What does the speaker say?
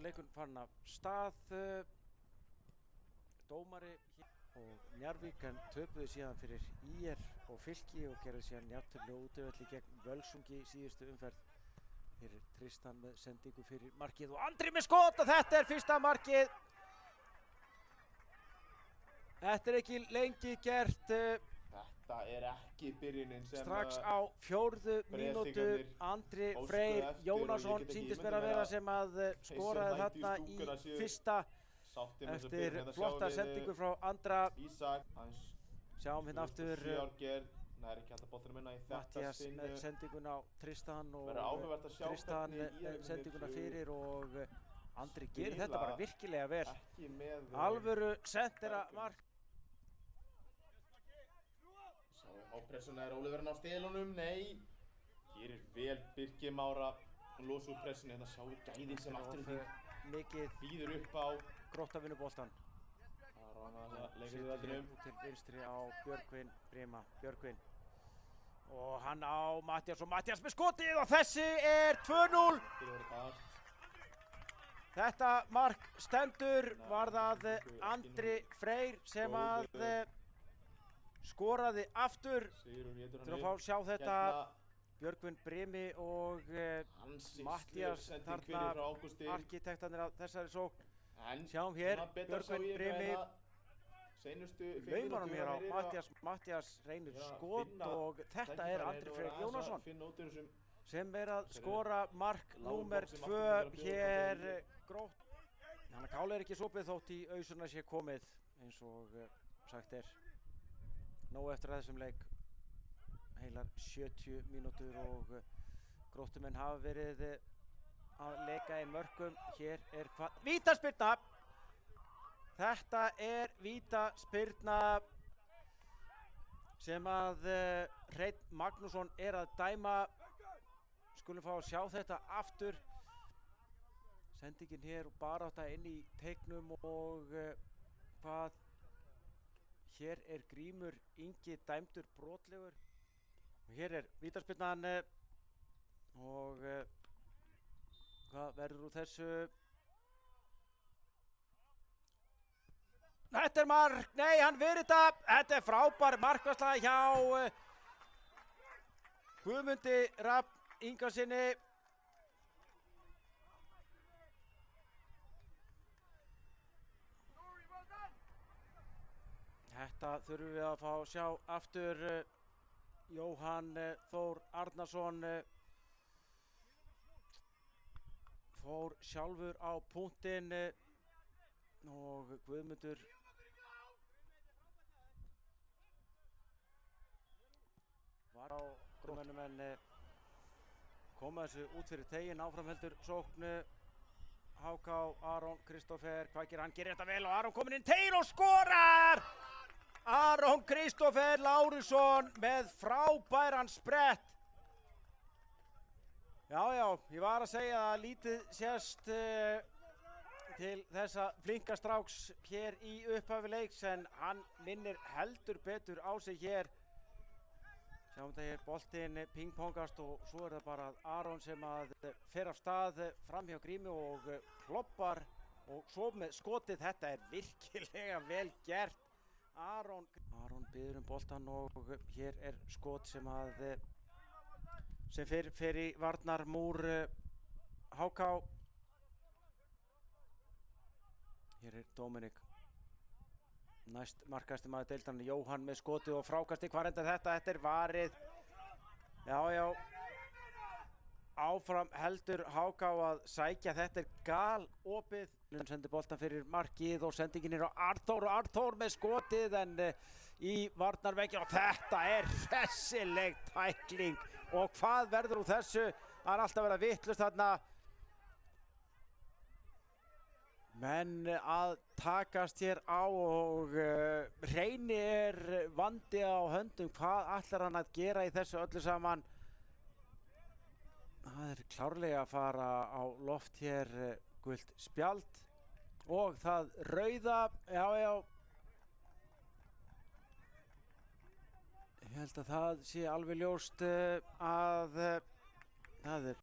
er leikurinn farin af stað. Dómari og Njarðvík en töpuðu síðan fyrir ÍR og Fylki og gerðu síðan jafntefli og útivelli gegn Völsungi í síðustu umferð. Hér er Tristan með sendingu fyrir markið og Andri með skot og þetta er fyrsta markið. Þetta er ekki lengi gert. Þetta er ekki byrjunin sem strax á 4. mínútu Andri Freyr Jónasson sýndist mér að vera sem að skoraði þarna í fyrsta eftir flotta sendingu frá Andra. Sjáum hérna aftur Mattias með sendinguna á Tristan og Tristan með sendinguna fyrir og Andri gerir þetta bara virkilega vel. Alvöru sendera mark. Ápressuna er Óli verið á stelunum, nei. Gerir vel Birgir Mára og losa úr pressuna, hérna sjáum við gæðin sem aftur mikið býður upp á Grótta vinnur boltan. Leikur við vellinum til vinstri á Björgvin Brima, Björgvin og hann á Mattias og Mattias með skotið og þessi er 2-0. Þetta mark stendur, var það Andri Freyr sem að skoraði aftur. Til að fá sjá þetta Björgvin Brimi og Mattias þarna arkitektarnir af þessari sókn. Sjáum hér Björgvin Brimi laumar hann hér á Mattias reynir skot og þetta er Andri Freyr Jónasson sem er að skora mark númer 2 hér Grótt. Þannig að Káli er ekki sopið þótt í ausuna sé komið eins og sagt er. Nóg eftir að þessum leik, heilar 70 mínútur og Gróttumenn hafa verið að leika í mörkum. Hér er vítaspyrna. Þetta er vítaspyrna sem að Hreinn Magnússon er að dæma. Skulum fá að sjá þetta aftur. Sendingin hér og barátta inn í teiknum og hvað hér er Grímur Ingi dæmdur brotlegur og hér er vítaspyrnan og hvað verður úr þessu? Þetta er mark, nei hann verið þetta er frábær markvarsla hjá Guðmundi Rafn Ingasyni. Þetta þurfum við að fá að sjá aftur. Jóhann Þór Arnarsson fór sjálfur á punktinn og Guðmundur var á grúmennum en koma þessu út fyrir teginn. Áframheldur sókn HK Aron Kristófer, hvað gerir hann? Gerir þetta vel og Aron komin inn teginn og skorar! Aron Kristófer Lárusson með frábæran sprett. Já, ég var að segja að lítið sést til þessa flinka stráks hér í upphafi leiks en hann minnir heldur betur á sig hér. Sjáum þetta hér, boltinn pingpongast og svo er það bara Aron sem að fer af stað fram hjá Grími og kloppar og svo með skotið. Þetta er virkilega vel gert. Aron biður boltan og hér er skot sem fer í varnarmúr HK. Hér er Dominik næst markasti maður deildarinnar, Jóhann með skotið og frákasti. Hvar endar þetta? Þetta er varið. Já. Áfram heldur HK að sækja. Þetta er galopið. Hann sendir boltan fyrir markið og sendingin er á Arþór og Arþór með skotið en í varnarvegginn og þetta er hressileg tækling og hvað verður úr þessu? Það er alltaf verið að vitlaust þarna. Menn að takast hér á og Reyni er vandi á höndum. Hvað ætlar hann að gera í þessu öllu saman? Það er klárlega að fara á loft hér gult spjald og það rauða. Já. Ég held að það sé alveg ljóst að það er